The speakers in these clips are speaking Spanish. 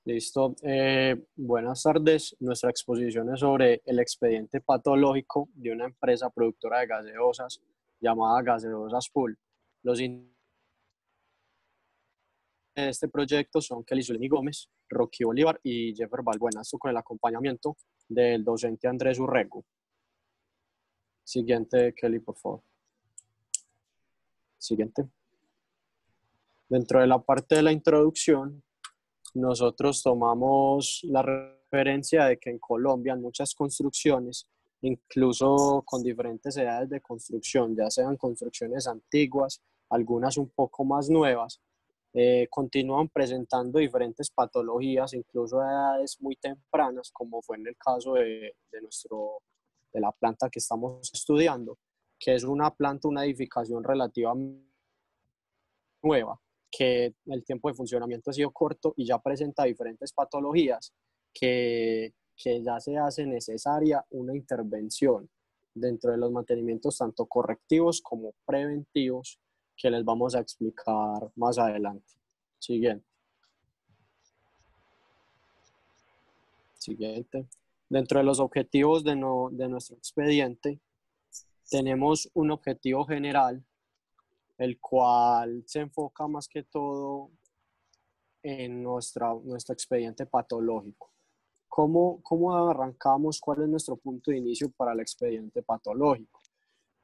Listo. Buenas tardes. Nuestra exposición es sobre el expediente patológico de una empresa productora de gaseosas llamada Gaseosas Pool. Los de este proyecto son Kelly Zuleni Gómez, Rocky Bolívar y Jeffer Balbuena, esto con el acompañamiento del docente Andrés Urrego. Siguiente, Kelly, por favor. Siguiente. Dentro de la parte de la introducción, nosotros tomamos la referencia de que en Colombia en muchas construcciones, incluso con diferentes edades de construcción, ya sean construcciones antiguas, algunas un poco más nuevas, continúan presentando diferentes patologías, incluso a edades muy tempranas, como fue en el caso de la planta que estamos estudiando, que es una planta, una edificación relativamente nueva, que el tiempo de funcionamiento ha sido corto y ya presenta diferentes patologías que ya se hace necesaria una intervención dentro de los mantenimientos tanto correctivos como preventivos que les vamos a explicar más adelante. Siguiente. Siguiente. Dentro de los objetivos de nuestro expediente, tenemos un objetivo general, el cual se enfoca más que todo en nuestro expediente patológico. ¿Cómo arrancamos? ¿Cuál es nuestro punto de inicio para el expediente patológico?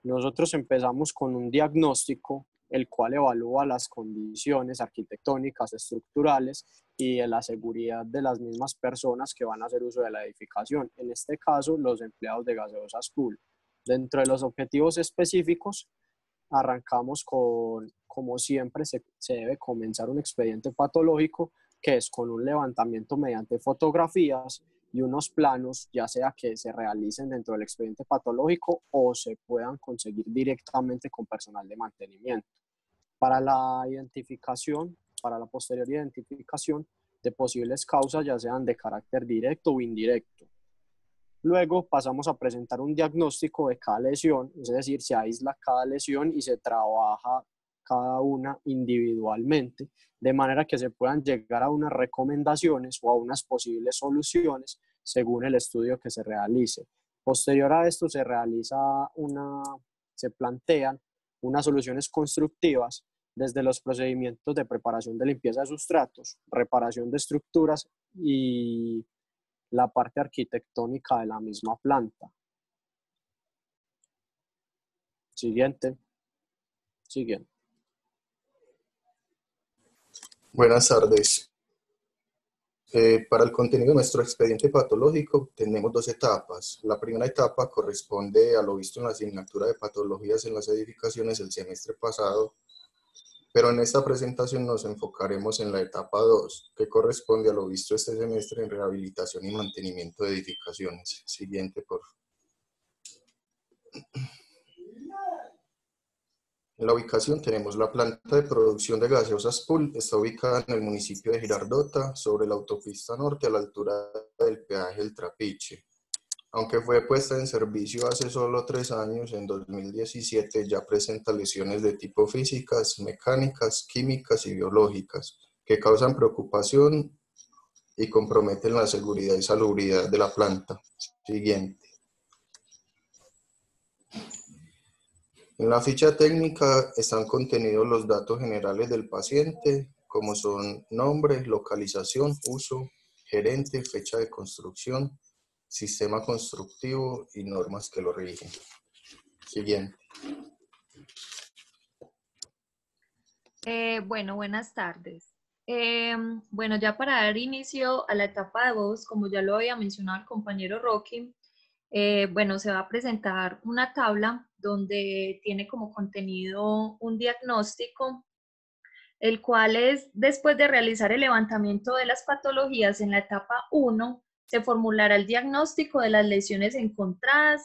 Nosotros empezamos con un diagnóstico, el cual evalúa las condiciones arquitectónicas, estructurales y de la seguridad de las mismas personas que van a hacer uso de la edificación. En este caso, los empleados de Gaseosas Pool. Dentro de los objetivos específicos, arrancamos con, como siempre se debe comenzar un expediente patológico, que es con un levantamiento mediante fotografías y unos planos, ya sea que se realicen dentro del expediente patológico o se puedan conseguir directamente con personal de mantenimiento. Para la identificación, para la posterior identificación de posibles causas, ya sean de carácter directo o indirecto. Luego pasamos a presentar un diagnóstico de cada lesión, es decir, se aísla cada lesión y se trabaja cada una individualmente, de manera que se puedan llegar a unas recomendaciones o a unas posibles soluciones según el estudio que se realice. Posterior a esto se plantean unas soluciones constructivas desde los procedimientos de preparación de limpieza de sustratos, reparación de estructuras y la parte arquitectónica de la misma planta. Siguiente. Siguiente. Buenas tardes. Para el contenido de nuestro expediente patológico tenemos dos etapas. La primera etapa corresponde a lo visto en la asignatura de patologías en las edificaciones el semestre pasado, pero en esta presentación nos enfocaremos en la etapa 2, que corresponde a lo visto este semestre en rehabilitación y mantenimiento de edificaciones. Siguiente, por favor. En la ubicación tenemos la planta de producción de gaseosas Pool, está ubicada en el municipio de Girardota, sobre la autopista norte a la altura del peaje El Trapiche. Aunque fue puesta en servicio hace solo 3 años, en 2017 ya presenta lesiones de tipo físicas, mecánicas, químicas y biológicas, que causan preocupación y comprometen la seguridad y salubridad de la planta. Siguiente. En la ficha técnica están contenidos los datos generales del paciente, como son nombre, localización, uso, gerente, fecha de construcción, sistema constructivo y normas que lo rigen. Siguiente. Bueno, buenas tardes. Bueno, ya para dar inicio a la etapa de voz, como ya lo había mencionado el compañero Rocky, bueno, se va a presentar una tabla donde tiene como contenido un diagnóstico, el cual es, después de realizar el levantamiento de las patologías en la etapa 1, se formulará el diagnóstico de las lesiones encontradas,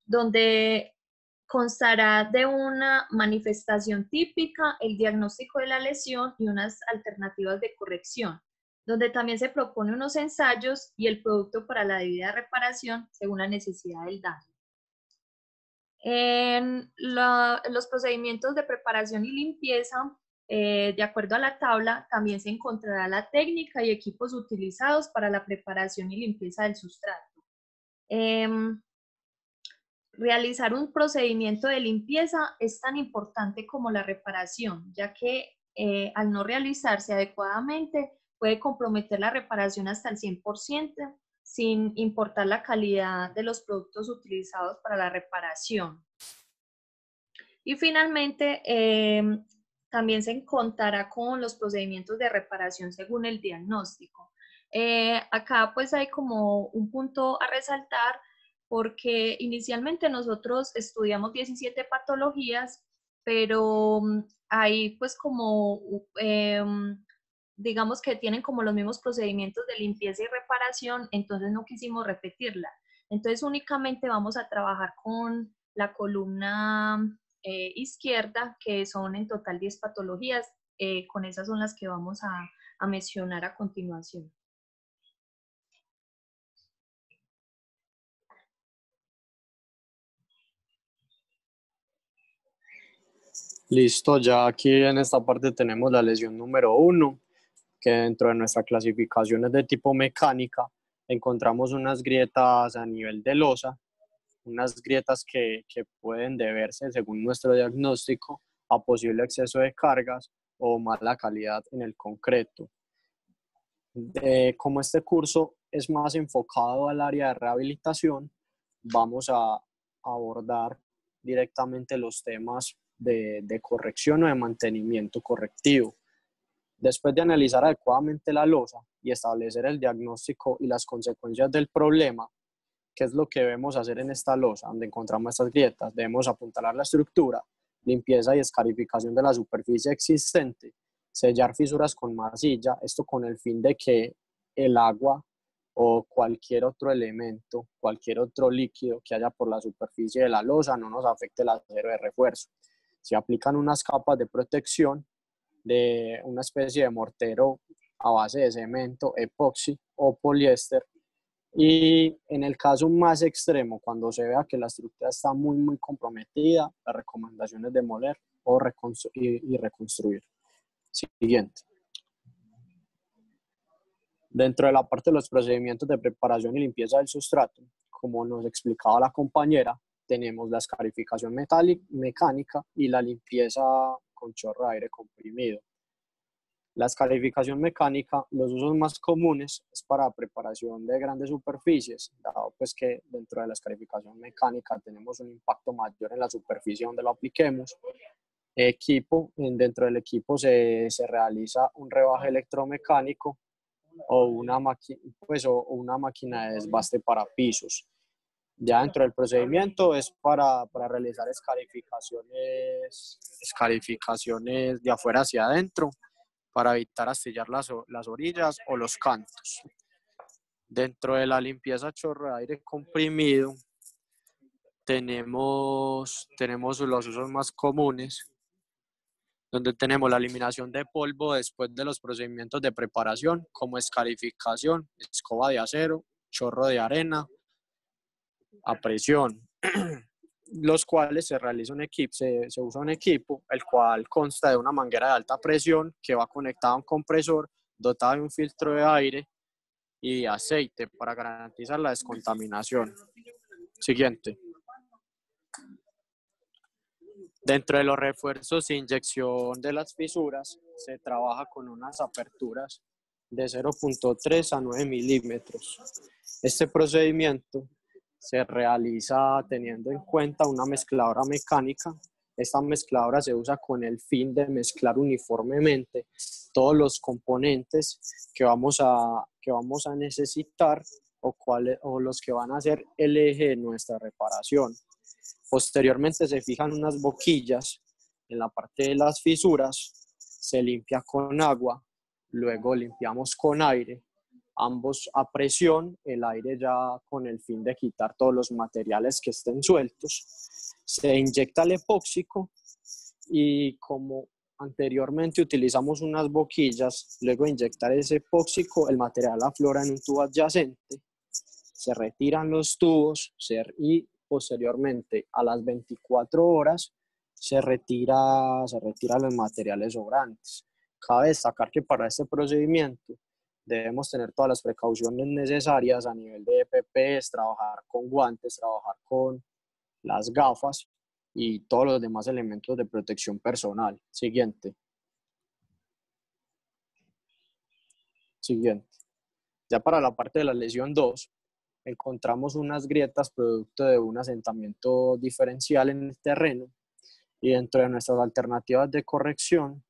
donde constará de una manifestación típica, el diagnóstico de la lesión y unas alternativas de corrección, donde también se propone unos ensayos y el producto para la debida reparación según la necesidad del daño. En los procedimientos de preparación y limpieza De acuerdo a la tabla, también se encontrará la técnica y equipos utilizados para la preparación y limpieza del sustrato. Realizar un procedimiento de limpieza es tan importante como la reparación, ya que al no realizarse adecuadamente puede comprometer la reparación hasta el 100%, sin importar la calidad de los productos utilizados para la reparación. Y finalmente, también se contará con los procedimientos de reparación según el diagnóstico. Acá pues hay como un punto a resaltar, porque inicialmente nosotros estudiamos 17 patologías, pero hay pues como, digamos que tienen como los mismos procedimientos de limpieza y reparación, entonces no quisimos repetirla. Entonces únicamente vamos a trabajar con la columna izquierda, que son en total 10 patologías. Con esas son las que vamos a mencionar a continuación. Listo, ya aquí en esta parte tenemos la lesión número 1, que dentro de nuestra clasificación es de tipo mecánica. Encontramos unas grietas a nivel de losa, unas grietas que pueden deberse, según nuestro diagnóstico, a posible exceso de cargas o mala calidad en el concreto. Como este curso es más enfocado al área de rehabilitación, vamos a abordar directamente los temas de corrección o de mantenimiento correctivo. Después de analizar adecuadamente la losa y establecer el diagnóstico y las consecuencias del problema, ¿qué es lo que debemos hacer en esta losa donde encontramos estas grietas? Debemos apuntalar la estructura, limpieza y escarificación de la superficie existente, sellar fisuras con masilla, esto con el fin de que el agua o cualquier otro elemento, cualquier otro líquido que haya por la superficie de la losa no nos afecte el acero de refuerzo. Se aplican unas capas de protección de una especie de mortero a base de cemento, epoxi o poliéster. Y en el caso más extremo, cuando se vea que la estructura está muy comprometida, la recomendación es demoler o reconstruir. Siguiente. Dentro de la parte de los procedimientos de preparación y limpieza del sustrato, como nos explicaba la compañera, tenemos la escarificación mecánica y la limpieza con chorro de aire comprimido. La escarificación mecánica, los usos más comunes es para preparación de grandes superficies, dado pues que dentro de la escarificación mecánica tenemos un impacto mayor en la superficie donde lo apliquemos. Dentro del equipo se realiza un rebaje electromecánico o una máquina de desbaste para pisos. Ya dentro del procedimiento es para realizar escarificaciones de afuera hacia adentro, para evitar astillar las orillas o los cantos. Dentro de la limpieza chorro de aire comprimido tenemos los usos más comunes, donde tenemos la eliminación de polvo después de los procedimientos de preparación, como escarificación, escoba de acero, chorro de arena, a presión, los cuales se usa un equipo, el cual consta de una manguera de alta presión que va conectada a un compresor dotado de un filtro de aire y de aceite para garantizar la descontaminación. Siguiente. Dentro de los refuerzos de inyección de las fisuras, se trabaja con unas aperturas de 0.3 a 9 milímetros. Este procedimiento se realiza teniendo en cuenta una mezcladora mecánica. Esta mezcladora se usa con el fin de mezclar uniformemente todos los componentes que vamos a necesitar o los que van a ser el eje de nuestra reparación. Posteriormente se fijan unas boquillas en la parte de las fisuras, se limpia con agua, luego limpiamos con aire, ambos a presión, el aire ya con el fin de quitar todos los materiales que estén sueltos. Se inyecta el epóxico y como anteriormente utilizamos unas boquillas, luego de inyectar ese epóxico, el material aflora en un tubo adyacente, se retiran los tubos y posteriormente a las 24 horas se retira los materiales sobrantes. Cabe destacar que para este procedimiento debemos tener todas las precauciones necesarias a nivel de EPPs, trabajar con guantes, trabajar con las gafas y todos los demás elementos de protección personal. Siguiente. Ya para la parte de la lesión 2, encontramos unas grietas producto de un asentamiento diferencial en el terreno y dentro de nuestras alternativas de corrección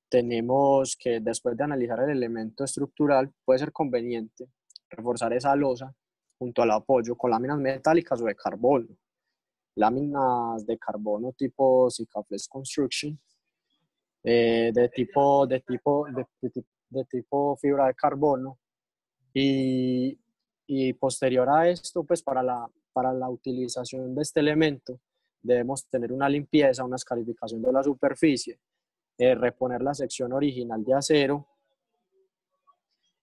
tenemos que, después de analizar el elemento estructural, puede ser conveniente reforzar esa losa junto al apoyo con láminas metálicas o de carbono. Láminas de carbono tipo Sikaflex Construction, de tipo fibra de carbono, y posterior a esto, pues para la utilización de este elemento, debemos tener una limpieza, una escarificación de la superficie, reponer la sección original de acero,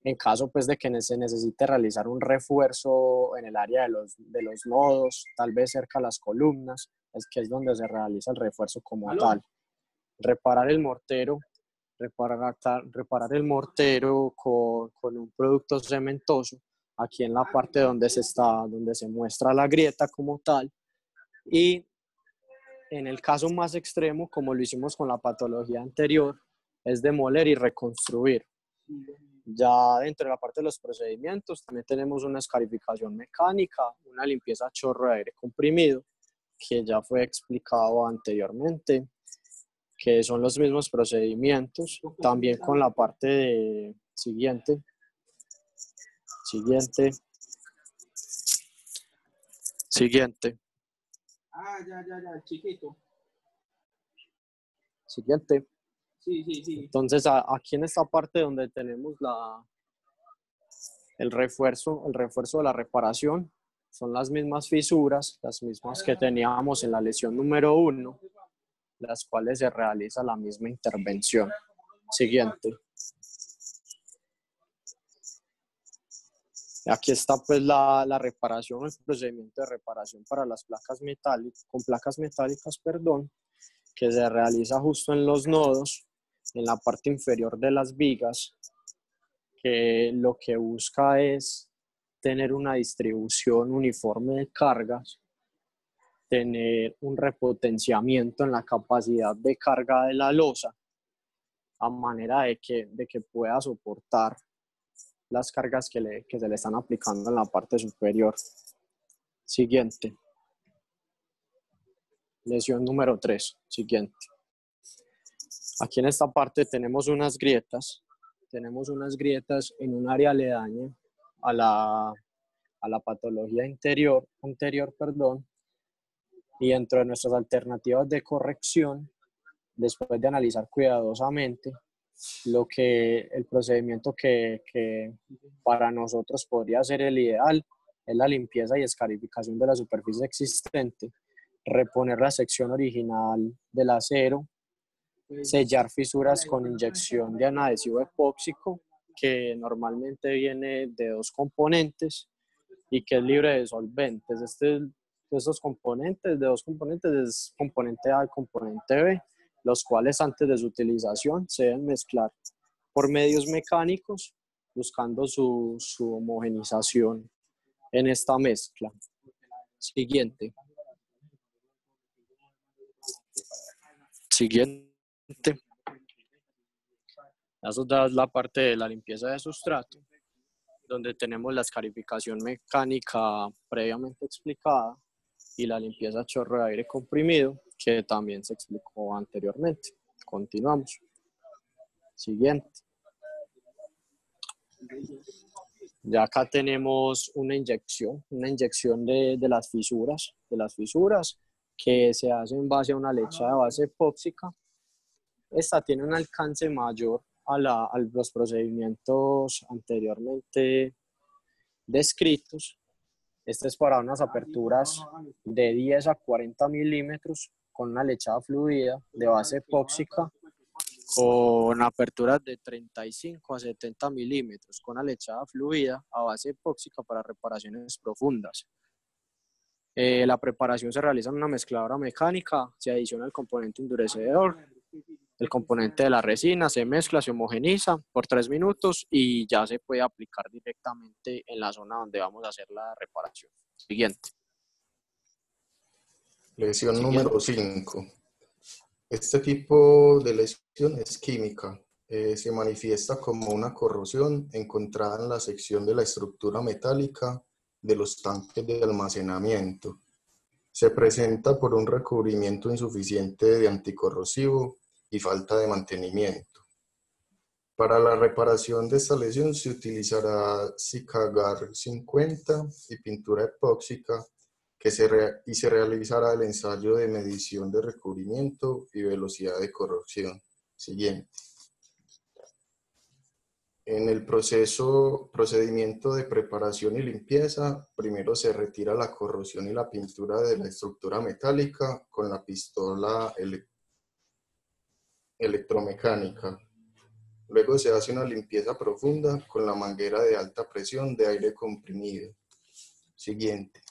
en caso pues de que se necesite realizar un refuerzo en el área de los nodos, tal vez cerca de las columnas, que es donde se realiza el refuerzo como tal. Reparar el mortero con un producto cementoso, aquí en la parte donde se muestra la grieta como tal, y en el caso más extremo, como lo hicimos con la patología anterior, es demoler y reconstruir. Ya dentro de la parte de los procedimientos también tenemos una escarificación mecánica, una limpieza a chorro de aire comprimido, que ya fue explicado anteriormente, que son los mismos procedimientos, también con la parte de siguiente. Chiquito. Siguiente. Sí. Entonces, aquí en esta parte donde tenemos el refuerzo de la reparación, son las mismas fisuras, las mismas que teníamos en la lesión número 1, las cuales se realiza la misma intervención. Siguiente. Aquí está pues la reparación, el procedimiento de reparación para las placas metálicas, que se realiza justo en los nodos, en la parte inferior de las vigas, que lo que busca es tener una distribución uniforme de cargas, tener un repotenciamiento en la capacidad de carga de la losa, a manera de que pueda soportar las cargas que se le están aplicando en la parte superior. Siguiente. Lesión número 3. Siguiente. Aquí en esta parte tenemos unas grietas en un área aledaña a la patología anterior, y dentro de nuestras alternativas de corrección, después de analizar cuidadosamente el procedimiento que para nosotros podría ser el ideal, es la limpieza y escarificación de la superficie existente, reponer la sección original del acero, sellar fisuras con inyección de anadhesivo epóxico, que normalmente viene de 2 componentes y que es libre de solventes. Estos componentes, de 2 componentes, es componente A y componente B, los cuales antes de su utilización se deben mezclar por medios mecánicos, buscando su homogenización en esta mezcla. Siguiente. Eso es la parte de la limpieza de sustrato, donde tenemos la escarificación mecánica previamente explicada y la limpieza a chorro de aire comprimido, que también se explicó anteriormente. Continuamos. Siguiente. Ya acá tenemos una inyección de las fisuras que se hace en base a una lecha de base epóxica. Esta tiene un alcance mayor a los procedimientos anteriormente descritos. Esta es para unas aperturas de 10 a 40 milímetros con una lechada fluida de base epóxica, con aperturas de 35 a 70 milímetros con una lechada fluida a base epóxica para reparaciones profundas. La preparación se realiza en una mezcladora mecánica, se adiciona el componente endurecedor, el componente de la resina, se mezcla, se homogeniza por 3 minutos y ya se puede aplicar directamente en la zona donde vamos a hacer la reparación. Siguiente. Lesión Siguiente. número 5. Este tipo de lesión es química. Se manifiesta como una corrosión encontrada en la sección de la estructura metálica de los tanques de almacenamiento. Se presenta por un recubrimiento insuficiente de anticorrosivo y falta de mantenimiento. Para la reparación de esta lesión se utilizará Cicagar 50 y pintura epóxica y se realizará el ensayo de medición de recubrimiento y velocidad de corrosión. Siguiente. En el procedimiento de preparación y limpieza, primero se retira la corrosión y la pintura de la estructura metálica con la pistola electromecánica. Luego se hace una limpieza profunda con la manguera de alta presión de aire comprimido. Siguiente.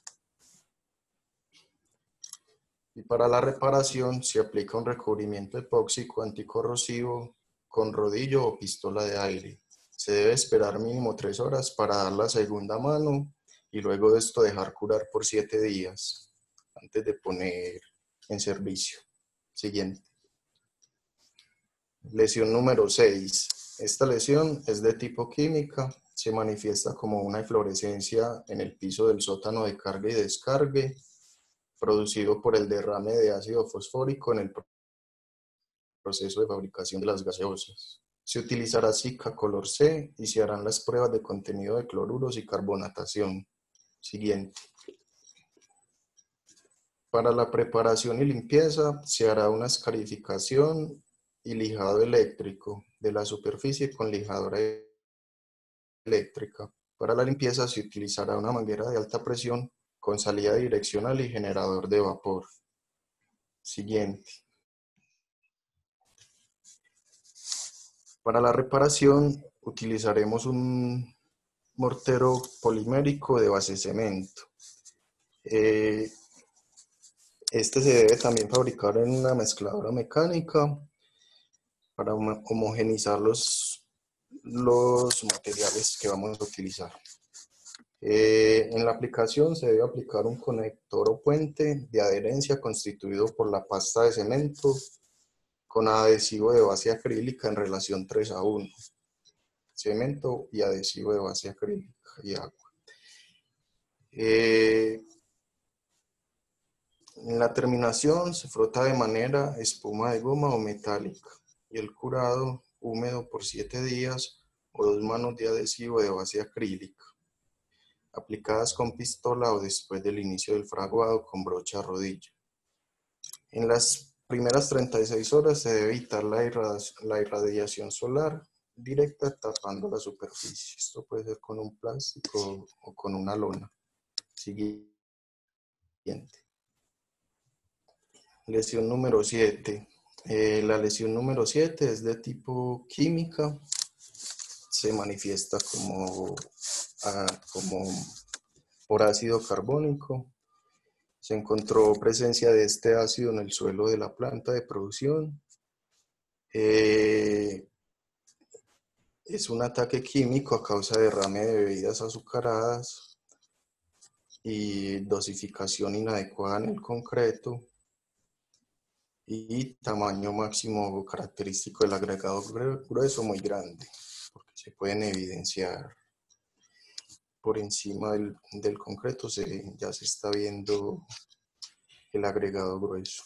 Y para la reparación se aplica un recubrimiento epóxico anticorrosivo con rodillo o pistola de aire. Se debe esperar mínimo 3 horas para dar la segunda mano y luego de esto dejar curar por 7 días antes de poner en servicio. Siguiente. Lesión número 6. Esta lesión es de tipo química, se manifiesta como una eflorescencia en el piso del sótano de carga y descargue, producido por el derrame de ácido fosfórico en el proceso de fabricación de las gaseosas. Se utilizará Cica color C y se harán las pruebas de contenido de cloruros y carbonatación. Siguiente. Para la preparación y limpieza se hará una escarificación y lijado eléctrico de la superficie con lijadora eléctrica. Para la limpieza se utilizará una manguera de alta presión con salida direccional y generador de vapor. Siguiente. Para la reparación utilizaremos un mortero polimérico de base cemento. Este se debe también fabricar en una mezcladora mecánica para homogeneizar los materiales que vamos a utilizar. En la aplicación se debe aplicar un conector o puente de adherencia constituido por la pasta de cemento con adhesivo de base acrílica en relación 3:1. Cemento y adhesivo de base acrílica y agua. En la terminación se frota de manera espuma de goma o metálica y el curado húmedo por 7 días o 2 manos de adhesivo de base acrílica, aplicadas con pistola o después del inicio del fraguado con brocha a rodillo. En las primeras 36 horas se debe evitar la irradiación solar directa tapando la superficie. Esto puede ser con un plástico o con una lona. Siguiente. Lesión número 7. La lesión número 7 es de tipo química. Se manifiesta como por ácido carbónico. Se encontró presencia de este ácido en el suelo de la planta de producción. Es un ataque químico a causa de derrame de bebidas azucaradas y dosificación inadecuada en el concreto y tamaño máximo característico del agregado grueso muy grande, porque se pueden evidenciar por encima del concreto, ya se está viendo el agregado grueso.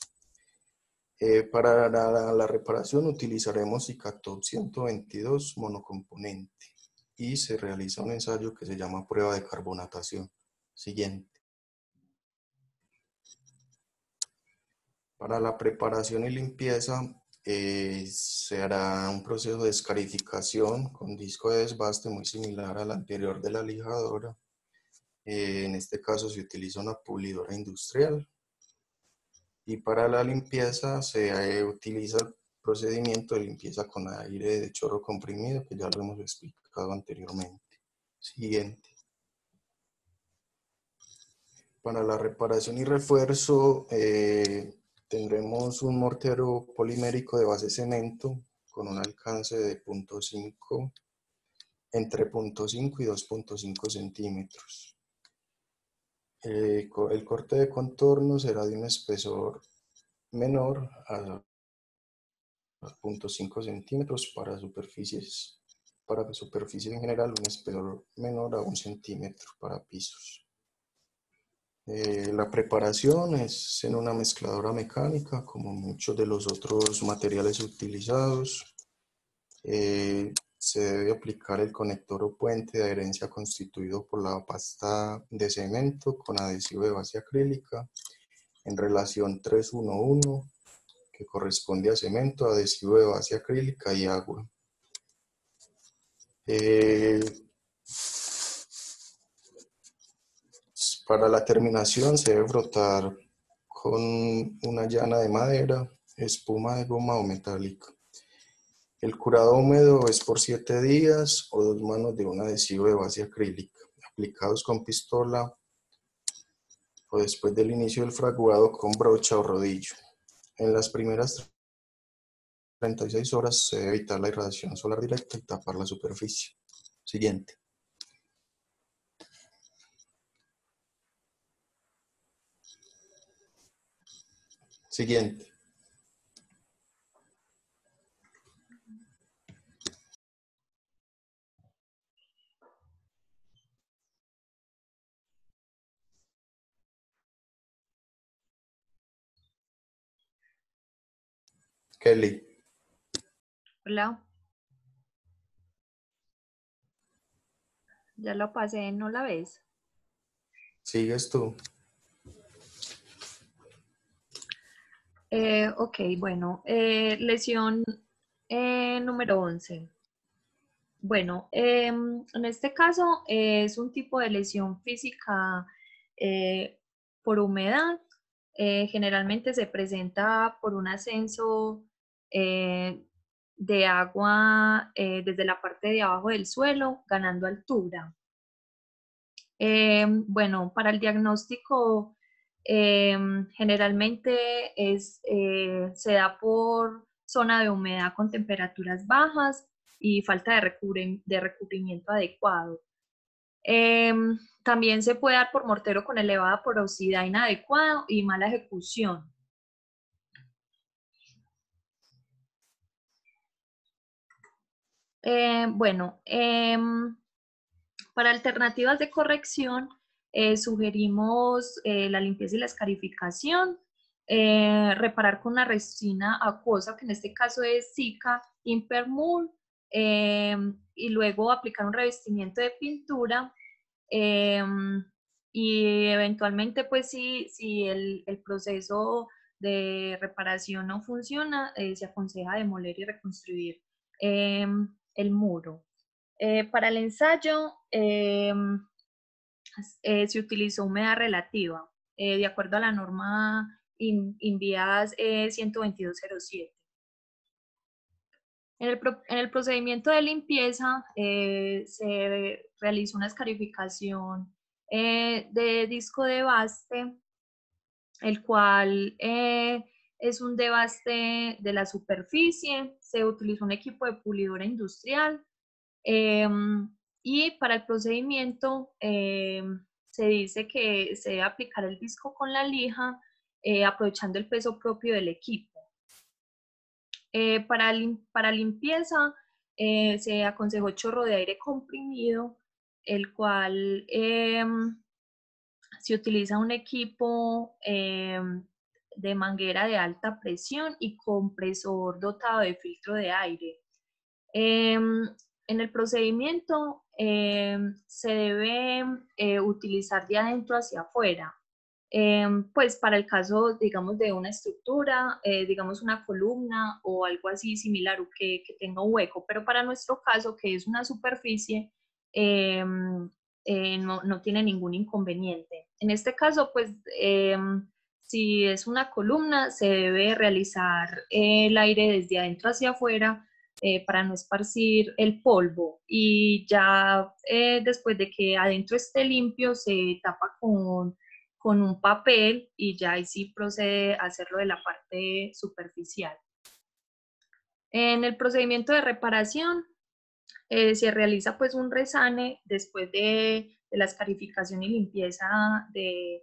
Para la reparación utilizaremos Cicatop 122 monocomponente y se realiza un ensayo que se llama prueba de carbonatación. Siguiente. Para la preparación y limpieza se hará un proceso de escarificación con disco de desbaste muy similar al anterior de la lijadora. En este caso se utiliza una pulidora industrial. Y para la limpieza se utiliza el procedimiento de limpieza con aire de chorro comprimido, que ya lo hemos explicado anteriormente. Siguiente. Para la reparación y refuerzo tendremos un mortero polimérico de base cemento con un alcance de 0.5, entre 0.5 y 2.5 centímetros. El corte de contorno será de un espesor menor a 0.5 centímetros para superficies en general, un espesor menor a 1 centímetro para pisos. La preparación es en una mezcladora mecánica, como muchos de los otros materiales utilizados. Se debe aplicar el conector o puente de adherencia constituido por la pasta de cemento con adhesivo de base acrílica en relación 3:1:1, que corresponde a cemento, adhesivo de base acrílica y agua. Para la terminación se debe frotar con una llana de madera, espuma de goma o metálica. El curado húmedo es por 7 días o 2 manos de un adhesivo de base acrílica, aplicados con pistola o después del inicio del fraguado con brocha o rodillo. En las primeras 36 horas se debe evitar la irradiación solar directa y tapar la superficie. Siguiente. Siguiente. Kelly. Hola. Ya la pasé, ¿no la ves? Sigues tú. Ok, bueno, lesión número 11. Bueno, en este caso es un tipo de lesión física por humedad. Generalmente se presenta por un ascenso de agua desde la parte de abajo del suelo, ganando altura. Bueno, para el diagnóstico generalmente se da por zona de humedad con temperaturas bajas y falta de recubrimiento adecuado. También se puede dar por mortero con elevada porosidad inadecuado y mala ejecución. Bueno, para alternativas de corrección, sugerimos la limpieza y la escarificación, reparar con una resina acuosa, que en este caso es Sika Impermul, y luego aplicar un revestimiento de pintura, y eventualmente, pues si el proceso de reparación no funciona, se aconseja demoler y reconstruir el muro. Para el ensayo se utilizó humedad relativa, de acuerdo a la norma INVIAS 12207. En el procedimiento de limpieza se realizó una escarificación de disco de baste, el cual es un debaste de la superficie. Se utilizó un equipo de pulidora industrial. Y para el procedimiento se dice que se debe aplicar el disco con la lija, aprovechando el peso propio del equipo. Para limpieza se aconsejó chorro de aire comprimido, el cual se utiliza un equipo de manguera de alta presión y compresor dotado de filtro de aire. En el procedimiento se debe utilizar de adentro hacia afuera. Pues para el caso, digamos, de una estructura, digamos una columna o algo así similar o que tenga un hueco, pero para nuestro caso, que es una superficie, no tiene ningún inconveniente. En este caso, pues, si es una columna, se debe realizar el aire desde adentro hacia afuera, para no esparcir el polvo, y ya después de que adentro esté limpio se tapa con un papel y ya ahí sí procede a hacerlo de la parte superficial. En el procedimiento de reparación se realiza pues un resane después de la escarificación y limpieza del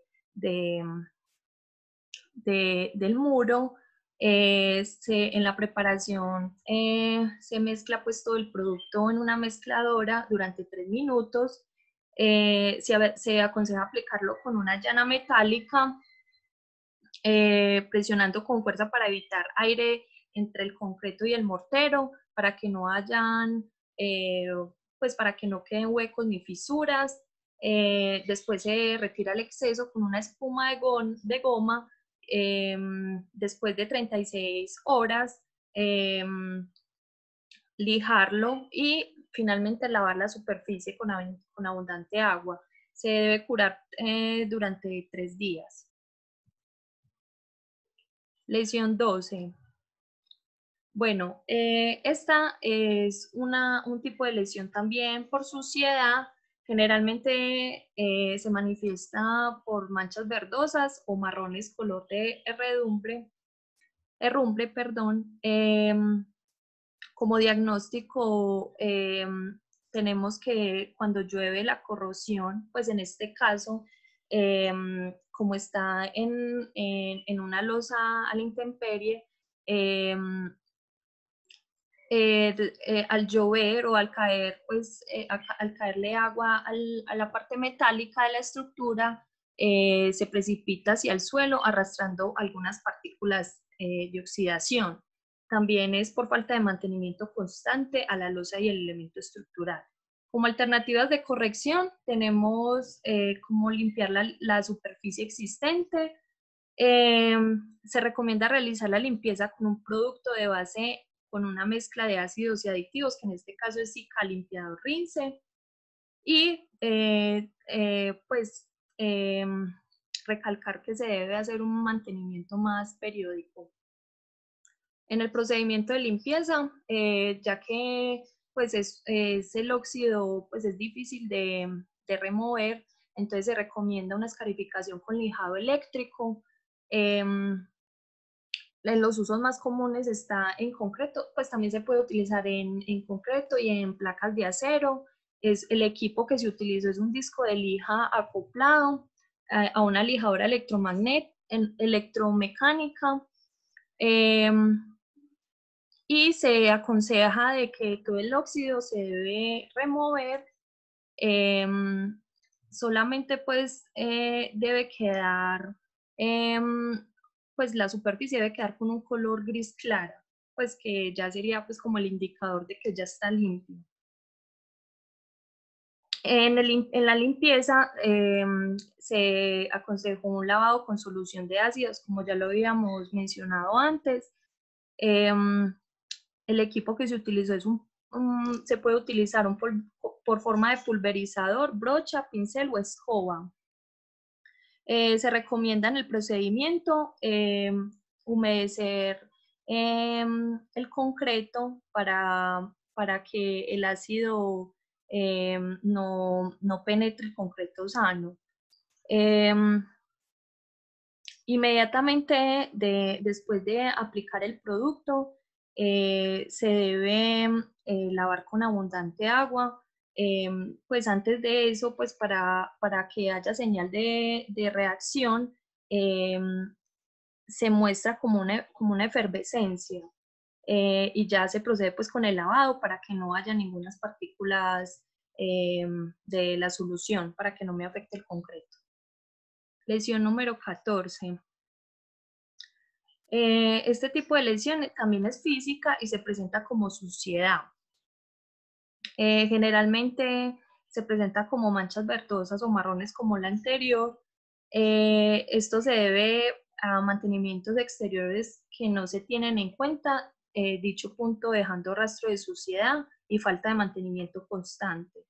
muro. En la preparación se mezcla pues todo el producto en una mezcladora durante 3 minutos. Se aconseja aplicarlo con una llana metálica, presionando con fuerza para evitar aire entre el concreto y el mortero, para que no hayan, pues para que no queden huecos ni fisuras. Después se retira el exceso con una espuma de goma. Después de 36 horas, lijarlo y finalmente lavar la superficie con abundante agua. Se debe curar durante 3 días. Lesión 12. Bueno, esta es un tipo de lesión también por suciedad. Generalmente se manifiesta por manchas verdosas o marrones color de herrumbre, perdón. Como diagnóstico, tenemos que cuando llueve la corrosión, pues en este caso, como está en una losa a la intemperie, al llover o al caer, pues al caerle agua a la parte metálica de la estructura, se precipita hacia el suelo arrastrando algunas partículas de oxidación. También es por falta de mantenimiento constante a la losa y el elemento estructural. Como alternativas de corrección tenemos cómo limpiar la superficie existente. Se recomienda realizar la limpieza con un producto de base con una mezcla de ácidos y aditivos, que en este caso es Zika limpiador Rinse. Y recalcar que se debe hacer un mantenimiento más periódico. En el procedimiento de limpieza, ya que pues es el óxido, pues es difícil de remover, entonces se recomienda una escarificación con lijado eléctrico. En los usos más comunes está en concreto, pues también se puede utilizar en concreto y en placas de acero. El equipo que se utilizó es un disco de lija acoplado a una lijadora electromecánica. Y se aconseja de que todo el óxido se debe remover. Solamente pues debe quedar, pues la superficie debe quedar con un color gris clara, pues que ya sería pues como el indicador de que ya está limpio. En la limpieza se aconsejó un lavado con solución de ácidos, como ya lo habíamos mencionado antes. El equipo que se utilizó se puede utilizar por forma de pulverizador, brocha, pincel o escoba. Se recomienda en el procedimiento humedecer el concreto para que el ácido no penetre el concreto sano. Inmediatamente después de aplicar el producto, se debe lavar con abundante agua. Pues antes de eso, pues para que haya señal de reacción, se muestra como una efervescencia, y ya se procede pues con el lavado para que no haya ninguna partículas de la solución, para que no me afecte el concreto. Lesión número 14. Este tipo de lesión también es física y se presenta como suciedad. Generalmente se presenta como manchas verdosas o marrones como la anterior. Esto se debe a mantenimientos exteriores que no se tienen en cuenta, dicho punto dejando rastro de suciedad y falta de mantenimiento constante.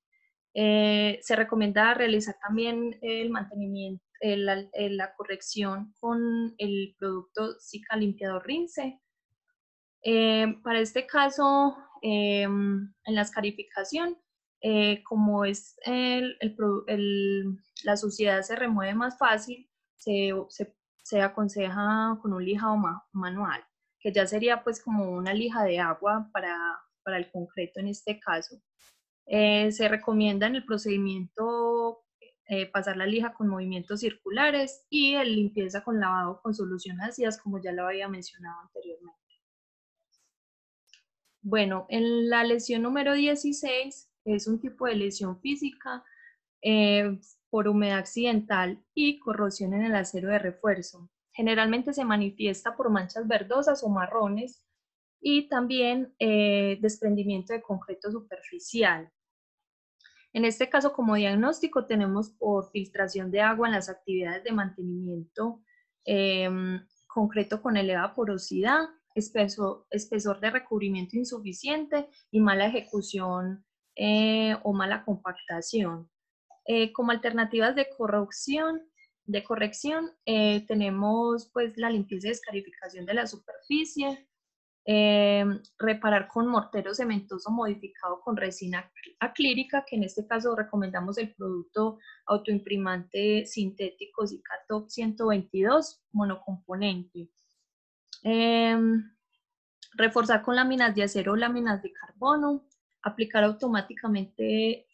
Se recomienda realizar también el mantenimiento, la corrección con el producto Zika limpiador Rinse. Para este caso, en la escarificación, como es la suciedad se remueve más fácil, se aconseja con un lijado manual, que ya sería pues como una lija de agua para el concreto en este caso. Se recomienda en el procedimiento pasar la lija con movimientos circulares y el limpieza con lavado con solución ácidas, como ya lo había mencionado anteriormente. Bueno, en la lesión número 16 es un tipo de lesión física por humedad accidental y corrosión en el acero de refuerzo. Generalmente se manifiesta por manchas verdosas o marrones y también desprendimiento de concreto superficial. En este caso, como diagnóstico, tenemos por filtración de agua en las actividades de mantenimiento, concreto con elevada porosidad, espesor de recubrimiento insuficiente y mala ejecución o mala compactación. Como alternativas de corrección, tenemos pues la limpieza y escarificación de la superficie, reparar con mortero cementoso modificado con resina acrílica, que en este caso recomendamos el producto autoimprimante sintético Zicatop 122 monocomponente. Reforzar con láminas de acero o láminas de carbono, aplicar automáticamente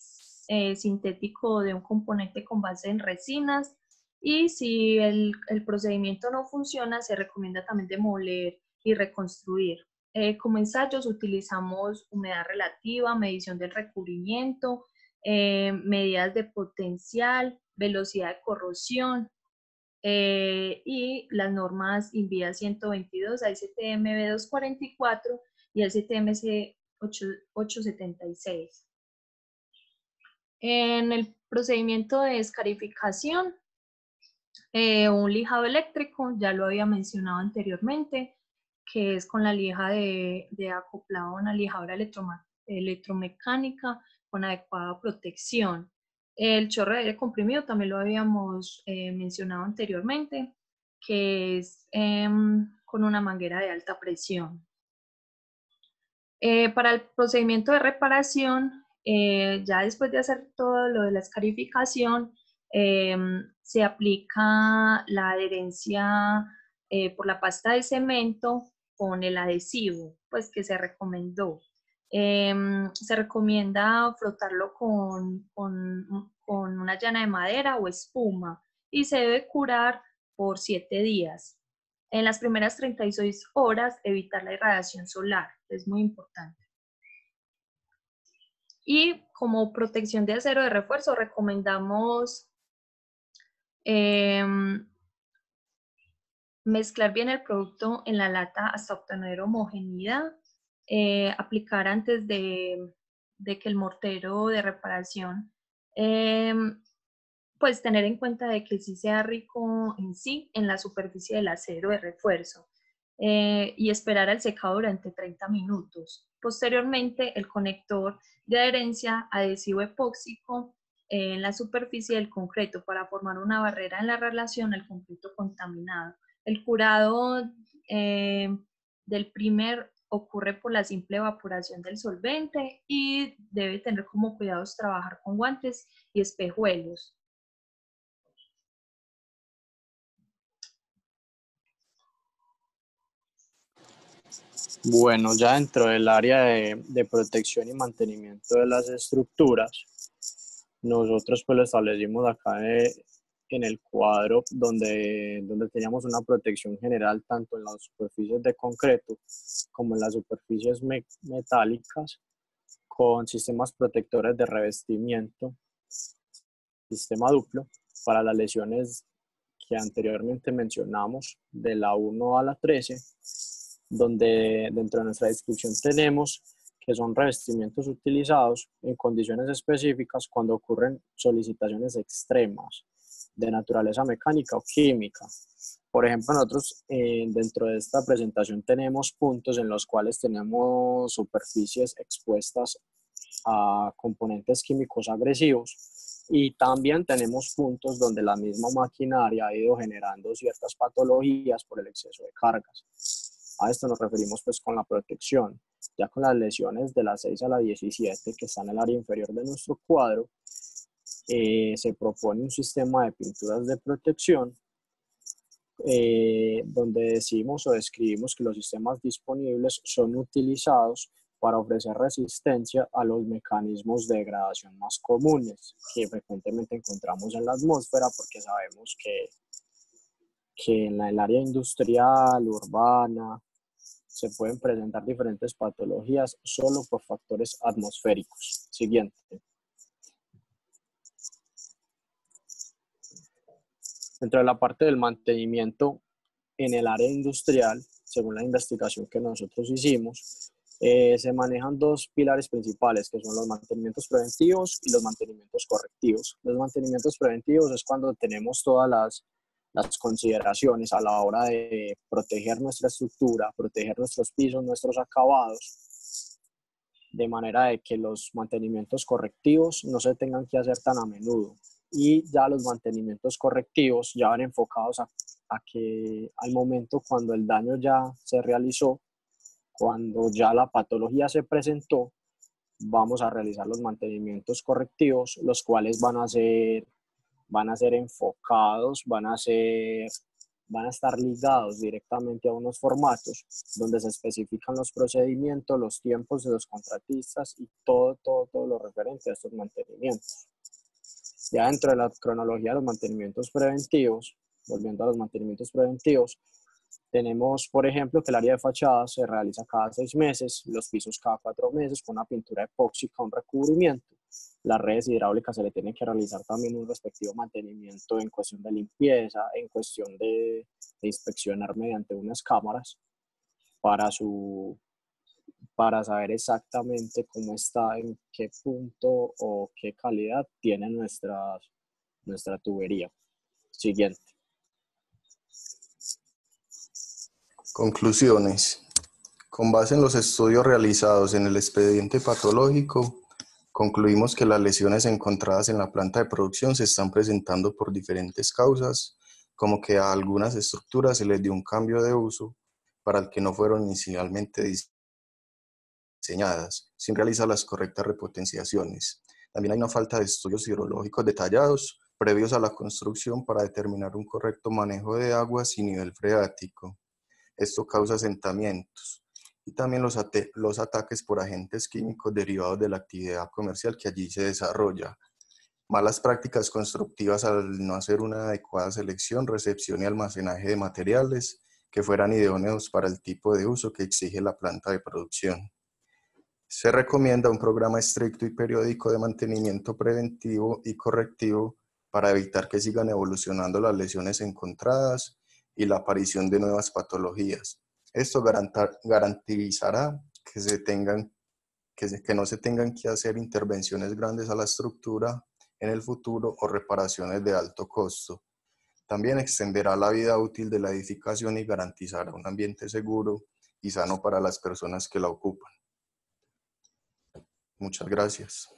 sintético de un componente con base en resinas, y si el procedimiento no funciona, se recomienda también demoler y reconstruir. Como ensayos utilizamos humedad relativa, medición del recubrimiento, medidas de potencial, velocidad de corrosión, y las normas INVIA 122, AICTM B244 y el CTMC 876. En el procedimiento de escarificación, un lijado eléctrico, ya lo había mencionado anteriormente, que es con la lija de acoplado a una lijadora electromecánica con adecuada protección. El chorro de aire comprimido también lo habíamos mencionado anteriormente, que es con una manguera de alta presión. Para el procedimiento de reparación, ya después de hacer todo lo de la escarificación, se aplica la adherencia por la pasta de cemento con el adhesivo, pues que se recomendó. Se recomienda frotarlo con una llana de madera o espuma y se debe curar por 7 días. En las primeras 36 horas, evitar la irradiación solar, es muy importante. Y como protección de acero de refuerzo, recomendamos mezclar bien el producto en la lata hasta obtener homogeneidad, aplicar antes de que el mortero de reparación, pues tener en cuenta de que sí sea rico en sí en la superficie del acero de refuerzo, y esperar al secado durante 30 minutos. Posteriormente, el conector de adherencia adhesivo epóxico en la superficie del concreto para formar una barrera en la relación al concreto contaminado. El curado del primer ocurre por la simple evaporación del solvente y debe tener como cuidados trabajar con guantes y espejuelos. Bueno, ya dentro del área de protección y mantenimiento de las estructuras, nosotros pues lo establecimos acá en el cuadro donde teníamos una protección general tanto en las superficies de concreto como en las superficies metálicas, con sistemas protectores de revestimiento, sistema duplo para las lesiones que anteriormente mencionamos, de la 1 a la 13, donde dentro de nuestra descripción tenemos que son revestimientos utilizados en condiciones específicas cuando ocurren solicitaciones extremas de naturaleza mecánica o química. Por ejemplo, nosotros dentro de esta presentación tenemos puntos en los cuales tenemos superficies expuestas a componentes químicos agresivos, y también tenemos puntos donde la misma maquinaria ha ido generando ciertas patologías por el exceso de cargas. A esto nos referimos pues con la protección. Ya con las lesiones de la 6 a la 17 que están en el área inferior de nuestro cuadro, se propone un sistema de pinturas de protección donde decimos o describimos que los sistemas disponibles son utilizados para ofrecer resistencia a los mecanismos de degradación más comunes que frecuentemente encontramos en la atmósfera, porque sabemos que en el área industrial, urbana, se pueden presentar diferentes patologías solo por factores atmosféricos. Siguiente. Dentro de la parte del mantenimiento en el área industrial, según la investigación que nosotros hicimos, se manejan dos pilares principales, que son los mantenimientos preventivos y los mantenimientos correctivos. Los mantenimientos preventivos es cuando tenemos todas las consideraciones a la hora de proteger nuestra estructura, proteger nuestros pisos, nuestros acabados, de manera de que los mantenimientos correctivos no se tengan que hacer tan a menudo. Y ya los mantenimientos correctivos ya van enfocados a que al momento cuando el daño ya se realizó, cuando ya la patología se presentó, vamos a realizar los mantenimientos correctivos, los cuales van a ser enfocados, van a estar ligados directamente a unos formatos donde se especifican los procedimientos, los tiempos de los contratistas y todo lo referente a estos mantenimientos. Ya dentro de la cronología de los mantenimientos preventivos, volviendo a los mantenimientos preventivos, tenemos, por ejemplo, que el área de fachada se realiza cada 6 meses, los pisos cada 4 meses con una pintura epóxica, un recubrimiento. Las redes hidráulicas se le tiene que realizar también un respectivo mantenimiento en cuestión de limpieza, en cuestión de inspeccionar mediante unas cámaras para saber exactamente cómo está, en qué punto o qué calidad tiene nuestra tubería. Siguiente. Conclusiones. Con base en los estudios realizados en el expediente patológico, concluimos que las lesiones encontradas en la planta de producción se están presentando por diferentes causas, como que a algunas estructuras se les dio un cambio de uso para el que no fueron inicialmente diseñadas, sin realizar las correctas repotenciaciones. También hay una falta de estudios hidrológicos detallados previos a la construcción para determinar un correcto manejo de aguas y nivel freático. Esto causa asentamientos y también los ataques por agentes químicos derivados de la actividad comercial que allí se desarrolla. Malas prácticas constructivas al no hacer una adecuada selección, recepción y almacenaje de materiales que fueran idóneos para el tipo de uso que exige la planta de producción. Se recomienda un programa estricto y periódico de mantenimiento preventivo y correctivo para evitar que sigan evolucionando las lesiones encontradas y la aparición de nuevas patologías. Esto garantizará que no se tengan que hacer intervenciones grandes a la estructura en el futuro o reparaciones de alto costo. También extenderá la vida útil de la edificación y garantizará un ambiente seguro y sano para las personas que la ocupan. Muchas gracias.